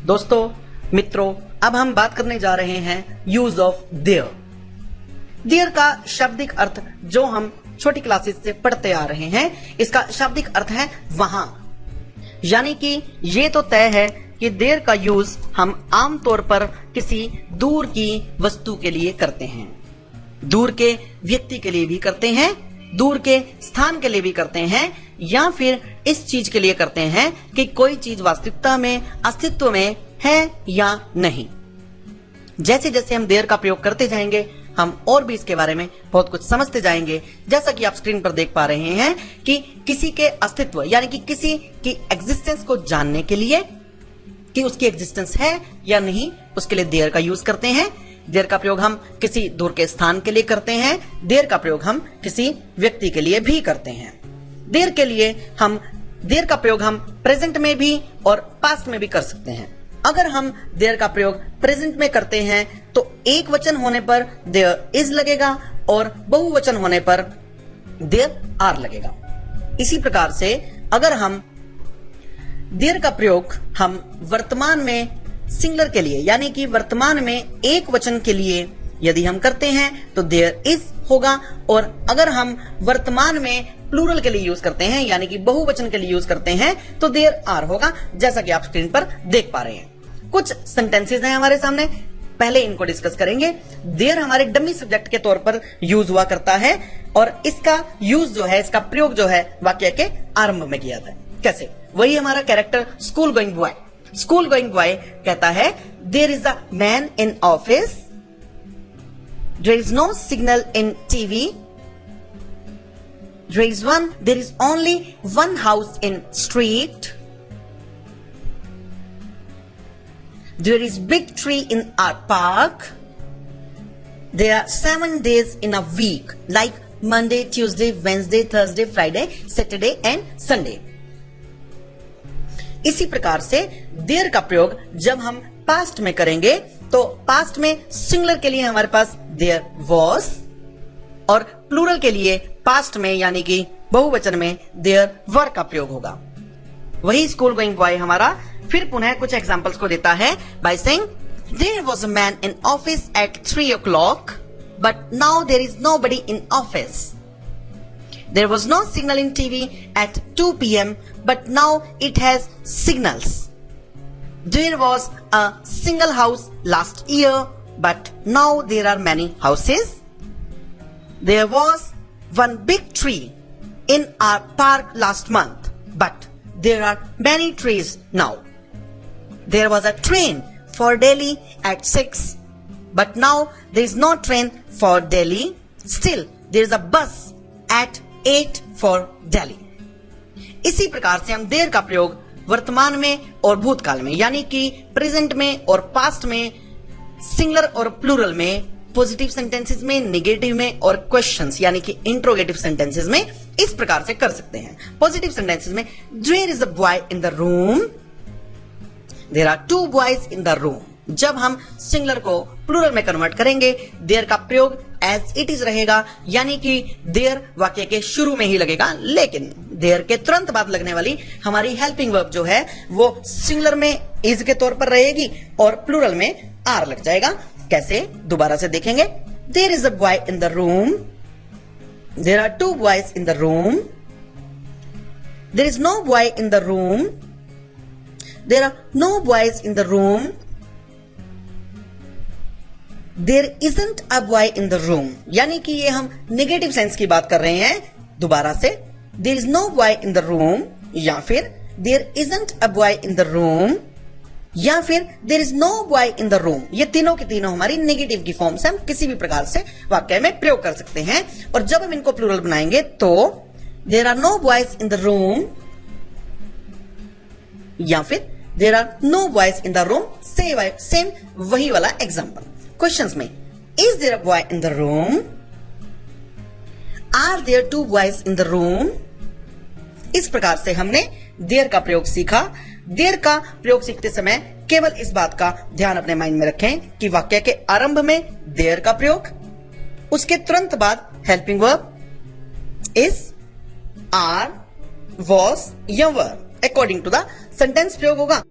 दोस्तों, मित्रों, अब हम बात करने जा रहे हैं यूज ऑफ देयर। देयर का शाब्दिक अर्थ जो हम छोटी क्लासेस से पढ़ते आ रहे हैं, इसका शाब्दिक अर्थ है वहां। यानी कि ये तो तय है कि देयर का यूज हम आमतौर पर किसी दूर की वस्तु के लिए करते हैं, दूर के व्यक्ति के लिए भी करते हैं, दूर के स्थान के लिए भी करते हैं, या फिर इस चीज के लिए करते हैं कि कोई चीज वास्तविकता में अस्तित्व में है या नहीं। जैसे जैसे हम देयर का प्रयोग करते जाएंगे, हम और भी इसके बारे में बहुत कुछ समझते जाएंगे। जैसा कि आप स्क्रीन पर देख पा रहे हैं कि किसी के अस्तित्व यानी कि किसी की एग्जिस्टेंस को जानने के लिए कि उसकी एग्जिस्टेंस है या नहीं, उसके लिए देयर का यूज करते हैं। देयर का प्रयोग हम किसी दूर के स्थान के लिए करते हैं, देयर का प्रयोग हम किसी व्यक्ति के लिए भी करते हैं। देयर का प्रयोग हम प्रेजेंट में भी और पास्ट में भी कर सकते हैं। अगर हम देयर का प्रयोग प्रेजेंट में करते हैं तो एक वचन होने पर देयर इज लगेगा और बहुवचन होने पर देयर आर लगेगा। इसी प्रकार से अगर हम देयर का प्रयोग हम वर्तमान में सिंगुलर के लिए यानी कि वर्तमान में एक वचन के लिए यदि हम करते हैं तो देयर इज होगा, और अगर हम वर्तमान में प्लूरल के लिए यूज करते हैं यानी कि बहुवचन के लिए यूज करते हैं तो देयर आर होगा, जैसा कि आप स्क्रीन पर देख पा रहे हैं। कुछ सेंटेंसेस हैं हमारे सामने, पहले इनको डिस्कस करेंगे। देयर हमारे डमी सब्जेक्ट के तौर पर यूज हुआ करता है और इसका यूज जो है, इसका प्रयोग जो है वाक्य के आरंभ में किया जाता है। कैसे? वही हमारा character school going boy. School going boy कहता है there is a man in office, there is no signal in TV, there is only one house in street, there is big tree in our park, there are 7 days in a week like Monday, Tuesday, Wednesday, Thursday, Friday, Saturday and Sunday। इसी प्रकार से there का प्रयोग जब हम past में करेंगे तो पास्ट में सिंगुलर के लिए हमारे पास देयर वॉज और प्लूरल के लिए पास्ट में यानी कि बहुवचन में देयर वर का प्रयोग होगा। वही स्कूल गोइंग बॉय हमारा फिर पुनः कुछ एग्जांपल्स को देता है by saying there was a man in office at 3 o'clock but now there is nobody in office, there was no signal in TV at 2 PM but now it has signals, there was a single house last year but now there are many houses, there was one big tree in our park last month, but there are many trees now. There was a train for Delhi at 6, but now there is no train for Delhi. Still, there is a bus at 8 for Delhi. इसी प्रकार से हम there का प्रयोग वर्तमान में और भूतकाल में यानी कि प्रेजेंट में और पास्ट में, सिंगुलर और प्लूरल में, पॉजिटिव सेंटेंसेस में, नेगेटिव में और क्वेश्चंस यानी कि इंट्रोगेटिव सेंटेंसेस में इस प्रकार से कर सकते हैं। पॉजिटिव सेंटेंसेस में there is a boy in the room, there are 2 boys in the room। जब हम सिंगुलर को प्लूरल में कन्वर्ट करेंगे देयर का प्रयोग एज इट इज रहेगा, यानी कि देयर वाक्य के शुरू में ही लगेगा, लेकिन देयर के तुरंत बाद लगने वाली हमारी हेल्पिंग वर्ब जो है वो सिंगुलर में इज के तौर पर रहेगी और प्लूरल में आर लग जाएगा। कैसे? दोबारा से देखेंगे। There is a boy in the room, there are 2 boys in the room, there is no boy in the room, there are no boys in the room, there isn't a boy in the room। यानी कि ये हम negative sense की बात कर रहे हैं। दोबारा से there is no boy in the room या फिर there isn't a boy in the room या फिर there is no boy in the room. ये तीनों की तीनों हमारी नेगेटिव की फॉर्म से हम किसी भी प्रकार से वाक्य में प्रयोग कर सकते हैं। और जब हम इनको प्लूरल बनाएंगे तो there are no boys in the room या फिर there are no boys in the room, same वही वाला एग्जांपल। क्वेश्चंस में is there a boy in the room, are there 2 boys in the room. इस प्रकार से हमने देयर का प्रयोग सीखा। देयर का प्रयोग सीखते समय केवल इस बात का ध्यान अपने माइंड में रखें कि वाक्य के आरंभ में देयर का प्रयोग, उसके तुरंत बाद helping verb is, are, was या were according to the sentence प्रयोग होगा।